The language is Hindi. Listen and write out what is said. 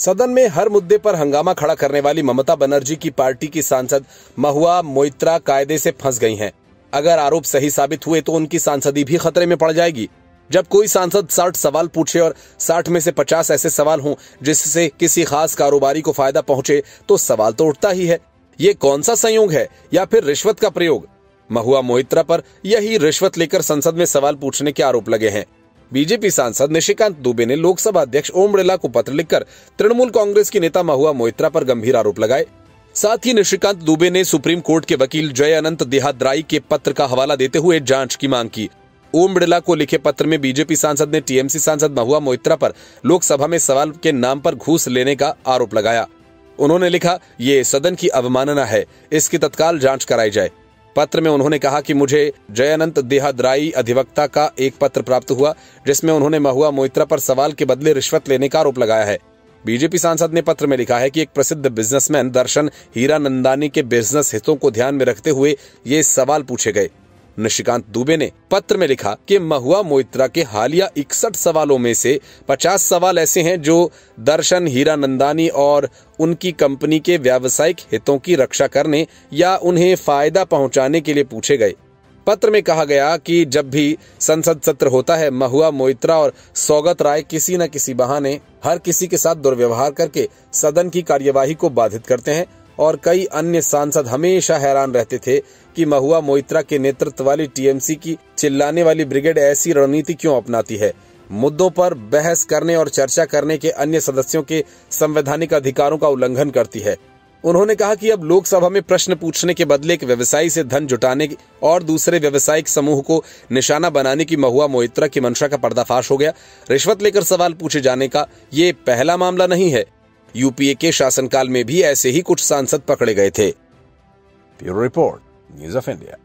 सदन में हर मुद्दे पर हंगामा खड़ा करने वाली ममता बनर्जी की पार्टी की सांसद महुआ मोइत्रा कायदे से फंस गई हैं। अगर आरोप सही साबित हुए तो उनकी सांसदी भी खतरे में पड़ जाएगी। जब कोई सांसद 60 सवाल पूछे और 60 में से 50 ऐसे सवाल हों जिससे किसी खास कारोबारी को फायदा पहुंचे तो सवाल तो उठता ही है। ये कौन सा संयोग है या फिर रिश्वत का प्रयोग? महुआ मोइत्रा पर यही रिश्वत लेकर संसद में सवाल पूछने के आरोप लगे हैं। बीजेपी सांसद निशिकांत दुबे ने लोकसभा अध्यक्ष ओम बिरला को पत्र लिखकर तृणमूल कांग्रेस की नेता महुआ मोइत्रा पर गंभीर आरोप लगाए। साथ ही निशिकांत दुबे ने सुप्रीम कोर्ट के वकील जय अनंत देहाद्राई के पत्र का हवाला देते हुए जांच की मांग की। ओम बिरला को लिखे पत्र में बीजेपी सांसद ने टीएमसी सांसद महुआ मोइत्रा पर लोकसभा में सवाल के नाम पर घूस लेने का आरोप लगाया। उन्होंने लिखा, ये सदन की अवमानना है, इसकी तत्काल जांच कराई जाए। पत्र में उन्होंने कहा कि मुझे जयअनंत देहाद्राई अधिवक्ता का एक पत्र प्राप्त हुआ जिसमें उन्होंने महुआ मोइत्रा पर सवाल के बदले रिश्वत लेने का आरोप लगाया है। बीजेपी सांसद ने पत्र में लिखा है कि एक प्रसिद्ध बिजनेसमैन दर्शन हीरानंदानी के बिजनेस हितों को ध्यान में रखते हुए ये सवाल पूछे गए। निशिकांत दुबे ने पत्र में लिखा कि महुआ मोइत्रा के हालिया 61 सवालों में से 50 सवाल ऐसे हैं जो दर्शन हीरानंदानी और उनकी कंपनी के व्यावसायिक हितों की रक्षा करने या उन्हें फायदा पहुंचाने के लिए पूछे गए। पत्र में कहा गया कि जब भी संसद सत्र होता है, महुआ मोइत्रा और सौगत राय किसी न किसी बहाने हर किसी के साथ दुर्व्यवहार करके सदन की कार्यवाही को बाधित करते हैं और कई अन्य सांसद हमेशा हैरान रहते थे कि महुआ मोइत्रा के नेतृत्व वाली टीएमसी की चिल्लाने वाली ब्रिगेड ऐसी रणनीति क्यों अपनाती है। मुद्दों पर बहस करने और चर्चा करने के अन्य सदस्यों के संवैधानिक अधिकारों का उल्लंघन करती है। उन्होंने कहा कि अब लोकसभा में प्रश्न पूछने के बदले एक व्यवसायी से धन जुटाने और दूसरे व्यवसायिक समूह को निशाना बनाने की महुआ मोइत्रा की मंशा का पर्दाफाश हो गया। रिश्वत लेकर सवाल पूछे जाने का ये पहला मामला नहीं है। यूपीए के शासनकाल में भी ऐसे ही कुछ सांसद पकड़े गए थे। Bureau report, news of India.